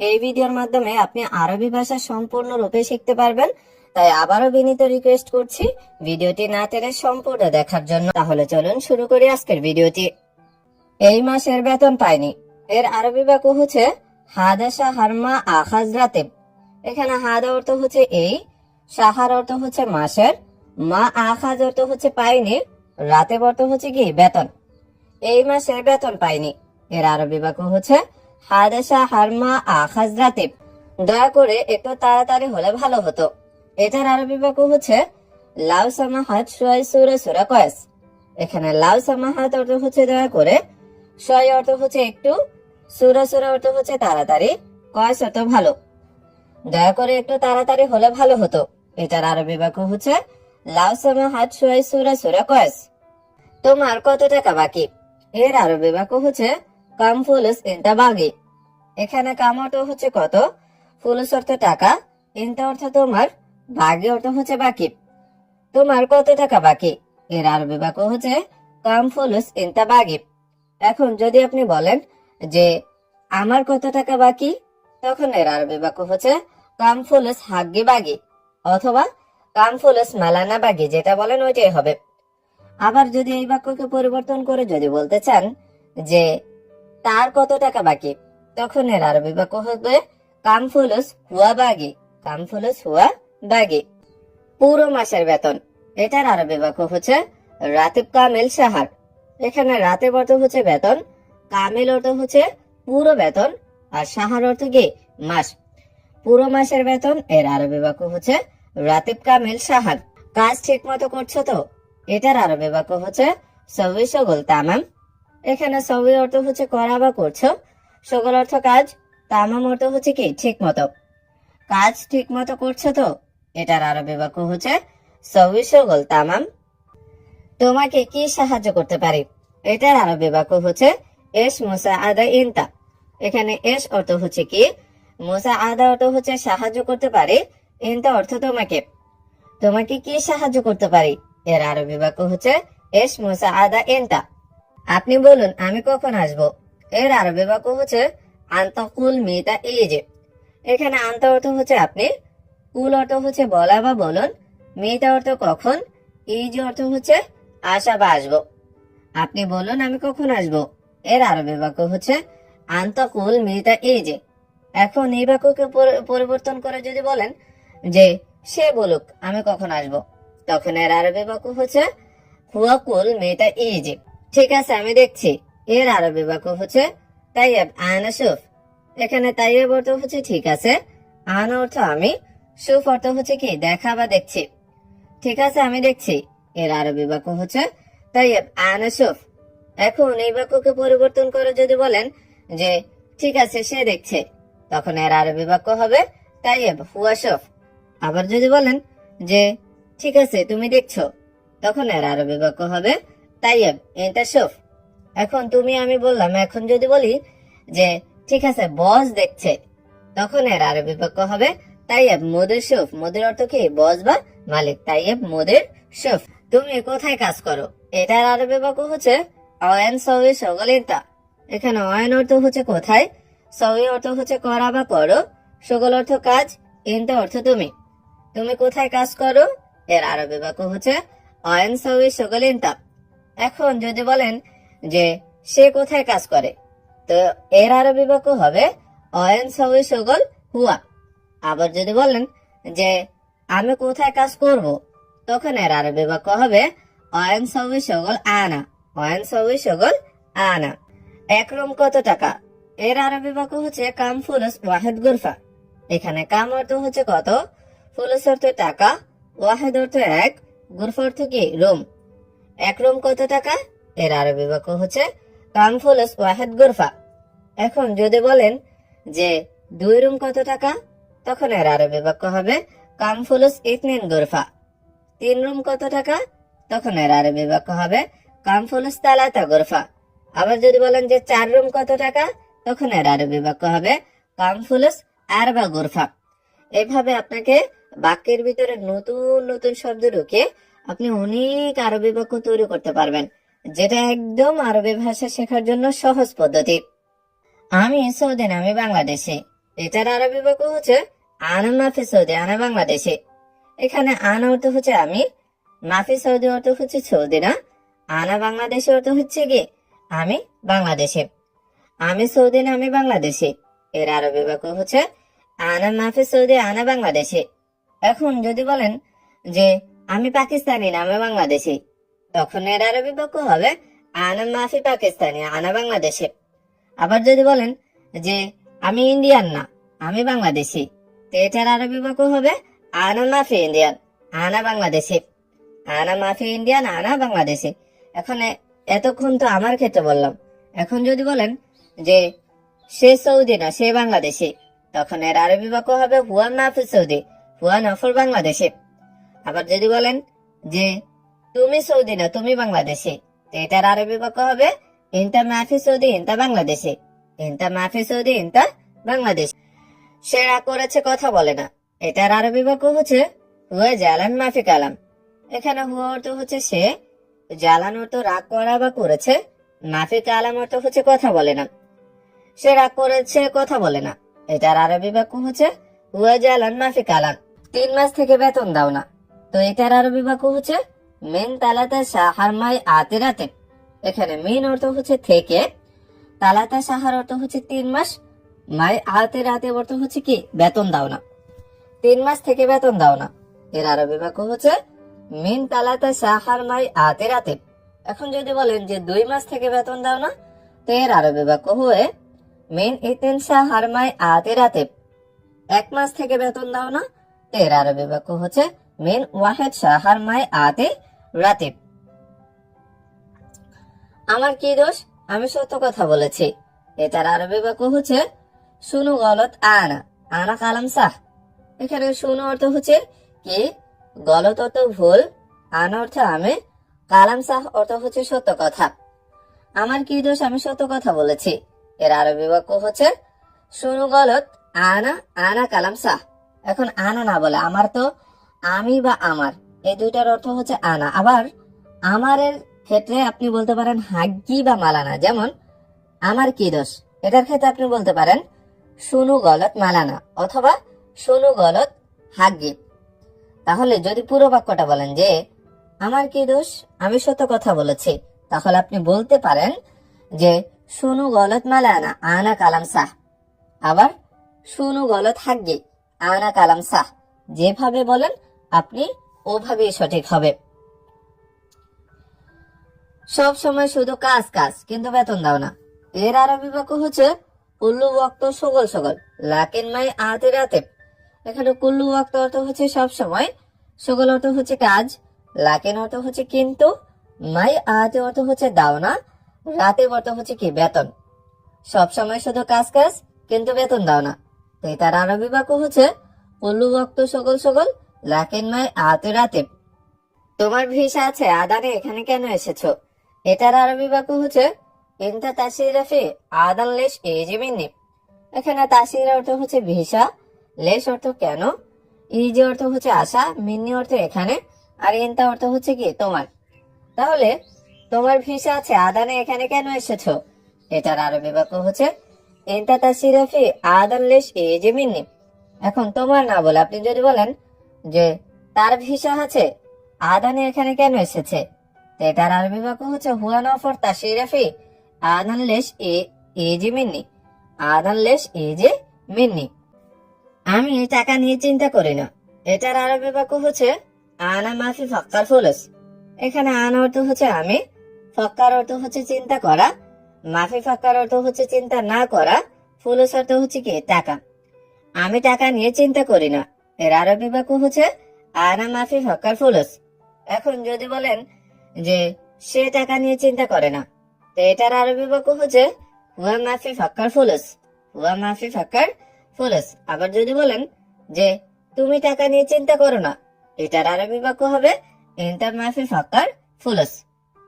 এই ভিডিওর মাধ্যমে আপনি আরবি ভাষা সম্পূর্ণরূপে শিখতে পারবেন। তাই আবারও বিনীত রিকোয়েস্ট করছি ভিডিওটি না টেনে সম্পূর্ণ দেখার জন্য। তাহলে চলুন শুরু করি আজকের ভিডিওটি। এই মাসের বেতন পাইনি, এর আরবি বাক্য হচ্ছে হাদা শাহর মা আখাজ রাতেব। এখানে হাদা অর্থ হচ্ছে এই, শাহার অর্থ হচ্ছে মাসের, মা আখাজ অর্থ হচ্ছে পাইনি, রাতেব অর্থ হচ্ছে কি বেতন। এই মাসের বেতন পাইনি, এর আরবি বাক্য হচ্ছে হাদা শাহর মা আখাজ রাতেব। দয়া করে একটু তাড়াতাড়ি হলে ভালো হতো। এটার আরবি বাক্য হচ্ছে লাউ সামাহাত শুয়াই সুরা সুরা কয়েস। এখানে লাউ সামাহাত অর্থ হচ্ছে দয়া করে, শুয়াই অর্থ হচ্ছে একটু, সুরা সুরা অর্থ হচ্ছে তাড়াতাড়ি, কয়েস অর্থ ভালো। দয়া করে একটু তাড়াতাড়ি হলে ভালো হতো। এটার আরবি বাক্য হচ্ছে লাউ সামাহাত শুয়াই সুরা সুরা কয়েস। তোমার কত টাকা বাকি, এর আরবি বাক্য হচ্ছে কাম ফুলুস ইনতা বাগি। এখানে কাম অর্থ হচ্ছে কত, ফুলুস অর্থ টাকা, ইনতা অর্থ তোমার, বাগি অর্থ হচ্ছে বাকি। তোমার কত টাকা বাকি, এর আরবি বাক্য হচ্ছে কাম ফুলুস ইনতা বাগি। এখন যদি আপনি বলেন যে আমার কত টাকা বাকি, তখন এর আরবি বাক্য হচ্ছে কাম ফুলুস হাগ্গি বাগি অথবা কাম ফুলুস মালানা বাগি, যেটা বলেন ওইটাই হবে। আবার যদি এই বাক্যকে পরিবর্তন করে যদি বলতে চান যে তার কত টাকা বাকি, তখন এর আরবি বাক্য হবে কাম ফুলুস হুয়া বাগি, কাম ফুলুস হুয়া বাগি। পুরো মাসের বেতন, এটার আরবি বাক্য হচ্ছে রাতিব কামিল শাহার। এখানে রাতেব অর্থ হচ্ছে বেতন, কামিল অর্থ হচ্ছে পুরো বেতন, আর শাহার অর্থ কি মাস। পুরো মাসের বেতন, এর আরবি বাক্য হচ্ছে রাতিব কামিল শাহার। কাজ ঠিক মতো করছো তো, এটার আরবি বাক্য হচ্ছে সবই সগল তামাম। এখানে সবই অর্থ হচ্ছে করা বা করছো, সগল অর্থ কাজ, তামাম অর্থ হচ্ছে কি ঠিক মতো। কাজ ঠিক মতো করছো তো, এটার আরবি বাক্য হচ্ছে সবই সগল তামাম। তোমাকে কি সাহায্য করতে পারি, এটার আরবি বাক্য হচ্ছে এস মুসা আদা ইনতা। এখানে এস অর্থ হচ্ছে কি, মুসা আদা অর্থ হচ্ছে সাহায্য করতে পারি, ইনতা অর্থ তোমাকে। তোমাকে কি সাহায্য করতে পারি, এর আরবি বাক্য হচ্ছে এস মুসা আদা ইনতা। আপনি বলুন আমি কখন আসবো, এর আরবি বাক্য হচ্ছে আন্তা কুল মিতা ইজে। এখানে আন্তা অর্থ হচ্ছে আপনি, কুল অর্থ হচ্ছে বলা বা বলুন, মিতা অর্থ কখন, ইজ অর্থ হচ্ছে আসা বা আসবো। আপনি বলুন আমি কখন আসবো, এর আরবি বাক্য হচ্ছে আন্তা কুল মিতা ইজে। এখন এই বাক্যকে পরিবর্তন করে যদি বলেন যে সে বলুক আমি কখন আসবো, তখন এর আরবি বাক্য হচ্ছে হুয়া কুল মিতা ইজে। ঠিক আছে আমি দেখছি, এর আরবি বাক্য হচ্ছে তাইয়েব আনা সুফ। এখানে তাইয়েব অর্থ হচ্ছে ঠিক আছে, আনা অর্থ আমি, সুফ অর্থ হচ্ছে কি দেখা বা দেখছি। ঠিক আছে আমি দেখছি, এর আরবি বাক্য হচ্ছে তাইয়েব আনা সুফ। এখন এই বাক্যকে পরিবর্তন করে যদি বলেন যে ঠিক আছে সে দেখছে, তখন এর আরবি বাক্য হবে তাইয়েব হুয়া সুফ। আবার যদি বলেন যে ঠিক আছে তুমি দেখছো, তখন এর আরবি বাক্য হবে তাইয়েব ইনতা সুফ। এখন তুমি আমি বললাম, এখন যদি বলি যে ঠিক আছে বস দেখছে, তখন এর আরবি বাক্য হবে তাইয়েব মুদির সুফ। মুদির অর্থ কি বস বা মালিক, তাইয়েব মুদির সুফ। তুমি কোথায় কাজ করো, এটার আরবি বাক্য হচ্ছে অয়েন সবই সগল ইনতা। এখানে অয়েন অর্থ হচ্ছে কোথায়, সবই অর্থ হচ্ছে করা বা করো, সগল অর্থ কাজ, ইনতা অর্থ তুমি। তুমি কোথায় কাজ করো, এর আরবি বাক্য হচ্ছে অয়েন সবই সগল ইনতা। এখন যদি বলেন যে সে কোথায় কাজ করে, তো এর আরবি বাক্য হবে অয়েন সবই সগল হুয়া। আবার যদি বলেন যে আমি কোথায় কাজ করব, তখন এর আরবি বাক্য হবে অয়েন সবই সগল আনা, অয়েন সবই সগল আনা। এক রুম কত টাকা, এর আরবি বাক্য হচ্ছে কাম ফুলুস ওয়াহেদ গুরফা। এখানে কাম অর্থ হচ্ছে কত, ফুলুস অর্থ টাকা, ওয়াহেদ অর্থ এক, গুরফা অর্থ কি রুম। এক রুম কত টাকা, এর আরবি বাক্য হচ্ছে কাম ফুলুস ওয়াহেদ গুরফা। এখন যদি বলেন যে দুই রুম কত টাকা, তখন এর আরবি বাক্য হবে কাম ফুলুস ইতনিন গুরফা। তিন রুম কত টাকা, তখন এর আরবি বাক্য হবে কাম ফুলুস তালাতা গুরফা। আবার যদি বলেন যে চার রুম কত টাকা, তখন এর আরবি বাক্য হবে কাম ফুলুস আরবা গুরফা। এইভাবে আপনাকে বাক্যের ভিতরে নতুন নতুন শব্দ ঢুকে আপনি অনেক আরবি বাক্য তৈরি করতে পারবেন, যেটা একদম আরবি ভাষা শেখার জন্য সহজ পদ্ধতি। আমি সৌদি না, আমি বাংলাদেশে। এটার আরবি বাক্য হচ্ছে আনা মাফি সৌদি, আনা বাংলাদেশে। এখানে আনা অর্থ হচ্ছে আমি, মাফি সৌদি অর্থ হচ্ছে সৌদি না, আনা বাংলাদেশে অর্থ হচ্ছে কি আমি বাংলাদেশে। আমি সৌদি না, আমি বাংলাদেশে। এর আরবি বাক্য হচ্ছে আনা মাফি সৌদি, আনা বাংলাদেশে। এখন যদি বলেন যে আমি পাকিস্তানি না, আমি বাংলাদেশি, তখন এর আরবি বাক্য হবে আনা মাফি পাকিস্তানি, আনা বাংলাদেশে। আবার যদি বলেন যে আমি ইন্ডিয়ান না, আমি বাংলাদেশি, তো এটার আরবি বাক্য হবে আনা মাফি ইন্ডিয়ান, আনা বাংলাদেশি। আনা মাফি ইন্ডিয়ান, আনা বাংলাদেশি। এখন এতক্ষণ তো আমার ক্ষেত্রে বললাম। এখন যদি বলেন যে সে সৌদি না, সে বাংলাদেশি, তখন এর আরবি বাক্য হবে হুয়া মাফি সৌদি, হুয়া নফর বাংলাদেশি। আবার যদি বলেন যে তুমি সৌদি না, তুমি বাংলাদেশি, তো এটার আরবি বাক্য হবে ইনতা মাফি সৌদি, ইনতা বাংলাদেশি, ইনতা মাফি সৌদি, ইনতা বাংলাদেশ। সে রাগ করেছে, কথা বলে না, এটার আরবি বাক্য হচ্ছে হুয়া জালান মাফি কালাম। এখানে হুয়া অর্থ হচ্ছে সে, জালান অর্থ রাগ করা বা করেছে, মাফি কালাম অর্থ হচ্ছে কথা বলে না। সে রাগ করেছে, কথা বলে না, এটার আরবি বাক্য হচ্ছে হুয়া জালান মাফি কালাম। 3 মাস থেকে বেতন দাও না, তো এটার আরবি বাক্য হচ্ছে মিন তালাতা সাহার মাই আতে রাতে। এখানে মিন অর্থ হচ্ছে থেকে, তালাতা সাহার অর্থ হচ্ছে 3 মাস, মাই আতে রাতে অর্থ হচ্ছে কি বেতন দাও না। 3 মাস থেকে বেতন দাও না, এর আরবি বাক্য হচ্ছে মিন তালাতা সাহার মাই আতে রাতে। এখন যদি বলেন যে 2 মাস থেকে বেতন দাও না, তো এর আরবি বাক্য হয়ে মিন ইতিন সাহার মাই আতে রাতে। 1 মাস থেকে বেতন দাও না, তো এর আরবি বাক্য হচ্ছে মিন ওয়াহেদ সাহার মাই আতে রাতে। আমার কি দোষ, আমি সত্য কথা বলেছি, এটার আরবি বাক্য হচ্ছে শুনু গলত আনা, আনা কালাম সাহ। এখানে শুনু অর্থ হচ্ছে কি, গলত অর্থ ভুল, আনা অর্থ আমি, কালাম সাহ অর্থ হচ্ছে সত্য কথা। আমার কি দোষ, আমি সত্য কথা বলেছি, এর আরবি বাক্য হচ্ছে শুনু গলত আনা, আনা কালাম সাহ। এখন আনা না বলে আমার, তো আমি বা আমার, এই দুইটার অর্থ হচ্ছে আনা। আবার আমারের ক্ষেত্রে আপনি বলতে পারেন হাগ্গি বা মালানা। যেমন আমার কি দোষ, এটার ক্ষেত্রে আপনি বলতে পারেন শুনু গলত মালানা অথবা শুনু গলত হাগ্গি। তাহলে যদি পুরো বাক্যটা বলেন যে আমার কি দোষ, আমি সত্য কথা বলেছি, তাহলে আপনি বলতে পারেন যে শুনু গলত মালানা, আনা কালাম সাহ। আবার শুনু গলত হাগ্গি, আনা কালাম সাহ। যেভাবে বলেন আপনি ওভাবেই সঠিক হবে। সব সময় শুধু কাজ কাজ কিন্তু বেতন দাও না, এর আরবি বাক্য হচ্ছে কুল্লু ওয়াক্ত সগল সগল, লাকিন মাই আতে রাতে। এখানে কুল্লু ওয়াক্ত অর্থ হচ্ছে সব সময়, সগল অর্থ হচ্ছে কাজ, লাকিন অর্থ হচ্ছে কিন্তু, মাই আতে অর্থ হচ্ছে দাও না, রাতে অর্থ হচ্ছে কি বেতন। সব সময় শুধু কাজ কাজ কিন্তু বেতন দাও না, তো তার আরবি বাক্য হচ্ছে কুল্লু ওয়াক্ত সগল সগল, লাকিন মাই আতে রাতে। তোমার ভিসা আছে, আদানে এখানে কেন এসেছো, এটার আরবি বাক্য হচ্ছে ইনতা তাসিরাফি আদান লেশ এজি মিন্নি। এখানে তাসির অর্থ হচ্ছে ভিসা, লেশ অর্থ কেন, ইজি অর্থ হচ্ছে আশা, মিন্নি অর্থ এখানে, আর ইনতা অর্থ হচ্ছে কি তোমার। তাহলে তোমার ভিসা আছে, আদানে এখানে কেন এসেছো, এটার আরবি বাক্য হচ্ছে ইনতা তাসিরাফি আদান লেশ এজি মিন্নি। এখন তোমার না বলে আপনি যদি বলেন যে তার ভিসা আছে, আদানে এখানে কেন এসেছে, এটার আরবি বাক্য হচ্ছে হুয়া নফর তাসিরাফি আদান লেশ এজি মিন্নি, আদান লেশ এজি মিন্নি। আমি টাকা নিয়ে চিন্তা করি না, এটার আরবি বাক্য হচ্ছে আনা মাফি ফাক্কার ফুলুস। এখানে আনা অর্থ হচ্ছে আমি, ফাক্কার অর্থ হচ্ছে চিন্তা করা, মাফি ফাক্কার অর্থ হচ্ছে চিন্তা না করা, ফুলুস অর্থ হচ্ছে কি টাকা। আমি টাকা নিয়ে চিন্তা করি না, এর আরবি বাক্য হচ্ছে আনা মাফি ফাক্কার ফুলুস। এখন যদি বলেন যে সে টাকা নিয়ে চিন্তা করে না, তো এটার আরবি বাক্য হচ্ছে হুয়া মাফি ফাক্কার ফুলুস, হুয়া মাফি ফাক্কার ফুলুস। আবার যদি বলেন যে তুমি টাকা নিয়ে চিন্তা করো না, এটার আরবি বাক্য হবে ইনতা মাফি ফাক্কার ফুলুস।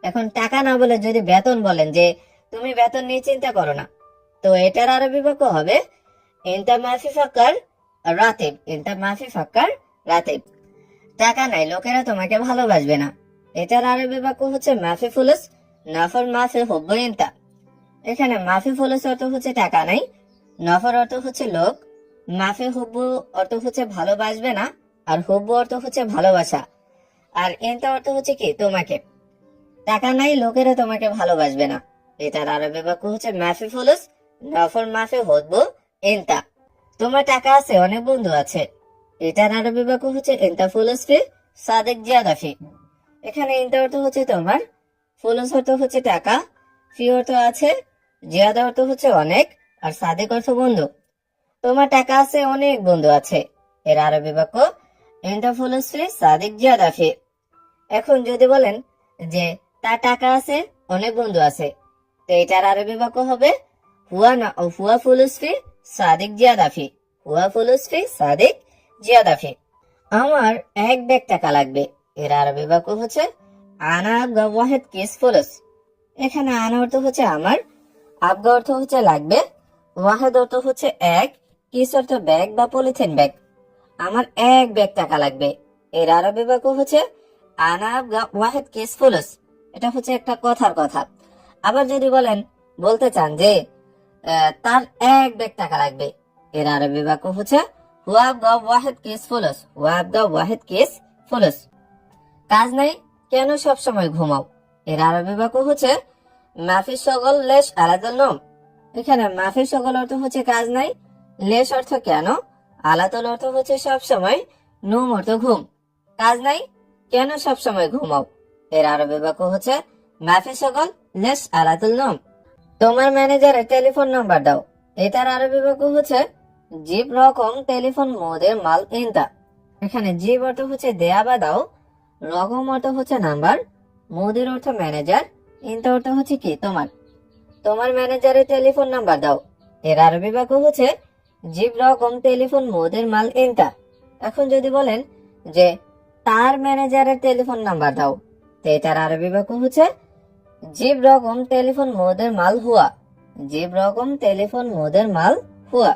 এখন টাকা না বলে যদি বেতন বলেন যে তুমি বেতন নিয়ে চিন্তা করো না, তো এটার আরবি বাক্য হবে ইনতা মাফি ফাক্কার রাতিব, ইনতা মাফি ফাক্কার রাতিব। টাকা নাই, লোকেরা তোমাকে ভালোবাসবে না, এটার আরবি বাক্য হচ্ছে মাফি ফুলুস, নফর মাফি হুব্বু ইনতা। এখানে মাফি ফুলুস অর্থ হচ্ছে টাকা নাই, নফর অর্থ হচ্ছে লোক, মাফি হুব্বু অর্থ হচ্ছে ভালোবাসবে না, আর হুব্বু অর্থ হচ্ছে ভালোবাসা, আর এনতা অর্থ হচ্ছে কি তোমাকে। টাকা নাই লোকেরা তোমাকে ভালোবাসবে না। এটার আরবি বাক্য হচ্ছে মাফি ফুলুস নফর মাফি হুব্বু এনতা। তোমার টাকা আছে, অনেক বন্ধু আছে। এটার আরবি বাক্য হচ্ছে এনতা ফুলুস ফি সাদেক জিয়াদা ফি। এখানে এনতা অর্থ হচ্ছে তোমার, ফুলুস অর্থ হচ্ছে টাকা, ফি অর্থ আছে, জিয়াদা অর্থ হচ্ছে অনেক, আর সাদেক অর্থ বন্ধু। তোমার টাকা আছে, অনেক বন্ধু আছে। এর আরবি বাক্য এনতা ফুলুস ফি সাদেক জিয়াদা ফি। এখন যদি বলেন যে তার টাকা আছে, অনেক বন্ধু আছে, তো এটার আরবি বাক্য হবে হুয়া না হুয়া ফুলুস ফি সাদিক জিয়াদাফি। হুয়া ফুলুস ফি সাদিক জিয়াদাফি। আমার 1 ব্যাগ টাকা লাগবে। এর আরবি বাক্য হচ্ছে আনা আবগা ওয়াহেদ কিস ফুলুস। এখানে আনা অর্থ হচ্ছে আমার, আবগা অর্থ হচ্ছে লাগবে, ওয়াহেদ অর্থ হচ্ছে এক, কিস অর্থ ব্যাগ বা পলিথিন ব্যাগ। আমার 1 ব্যাগ টাকা লাগবে। এর আরবি বাক্য হচ্ছে আনা আবগা ওয়াহেদ কিস ফুলুস। এটা হচ্ছে একটা কথার কথা। আবার যদি বলতে চান যে তার 1 ব্যাগ টাকা লাগবে, এর আরবি বাক্য হচ্ছে ওয়াবগা ওয়াহেদ কিস ফুলুস। ওয়াবগা ওয়াহেদ কিস ফুলুস। কাজ নাই, কেন সব সময় ঘুমাও? এর আরবি বাক্য হচ্ছে মাফি শগল লেশ আলাদুল নম। এখানে মাফি শগল অর্থ হচ্ছে কাজ নাই, লেশ অর্থ কেন, আলাতুল অর্থ হচ্ছে সব সময়, নুম অর্থ ঘুম। কাজ নাই, কেন সব সময় ঘুমাও? এর আরবি বাক্য হচ্ছে মাফি শগল লেশ আলাদুল নম। তোমার ম্যানেজারের টেলিফোন নাম্বার দাও। এটার আরবি বাক্য হচ্ছে জিব রকম টেলিফোন মোদের মাল ইনতা। এখানে জিব অর্থ হচ্ছে দেয়া বা দাও, রকম অর্থ হচ্ছে নাম্বার, মোদের অর্থ ম্যানেজার, ইনতা অর্থ হচ্ছে কি তোমার। তোমার ম্যানেজারের টেলিফোন নাম্বার দাও। এর আরবি বাক্য হচ্ছে জিব রকম টেলিফোন মোদের মাল ইনতা। এখন যদি বলেন যে তার ম্যানেজারের টেলিফোন নাম্বার দাও, তো এটার আরবি বাক্য হচ্ছে জিব রকম টেলিফোন মোদের মাল হুয়া। জিব রকম টেলিফোন মোদের মাল হুয়া।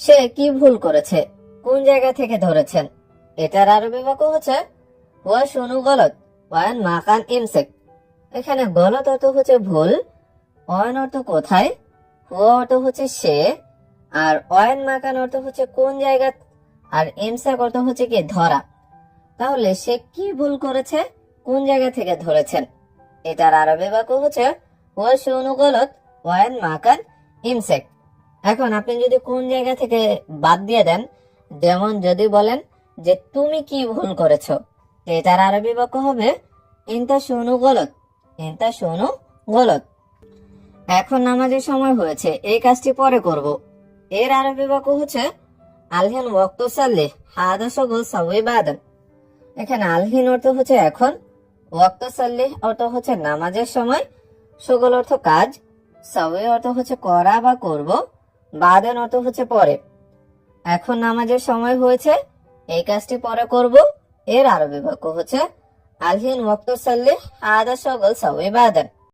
সে কি ভুল করেছে, কোন জায়গা থেকে ধরেছেন? এটার আরবি বাক্য হচ্ছে হুয়া শুনু গলত ওয়ান মাকান ইমসেক। এখানে গলত অর্থ হচ্ছে ভুল, ওয়ান অর্থ কোথায়, হুয়া অর্থ হচ্ছে সে, আর ওয়ান মাকান অর্থ হচ্ছে কোন জায়গা, আর ইমসেক অর্থ হচ্ছে কি ধরা। তাহলে সে কি ভুল করেছে, কোন জায়গা থেকে ধরেছেন? এটার আরবি বাক্য হচ্ছে হুয়া শুনু গলত ওয়ান মাকান ইমসেক। এখন আপনি যদি কোন জায়গা থেকে বাদ দিয়ে দেন, যেমন যদি বলেন যে তুমি কি ভুল করেছো, তো এটার আরবি বাক্য হবে ইনতা শুনু গলত। ইনতা শুনু গলত। এখন নামাজের সময় হয়েছে, এই কাজটি পরে করব। এর আরবি বাক্য হচ্ছে আলহিন ওয়াক্ত সাল্লি হাদা সগল সাউই বাদান। এখানে আলহিন অর্থ হচ্ছে এখন, ওয়াক্ত সাল্লি অর্থ হচ্ছে নামাজের সময়, সগল অর্থ কাজ, সাউই অর্থ হচ্ছে করা বা করব, বাদান অর্থ হচ্ছে পরে। এখন নামাজের সময় হয়েছে, এই কাজটি পরে করব। এর আরবি বাক্য হচ্ছে আলহিন ওয়াক্ত সাল্লি হাদা সগল সাউই বাদান।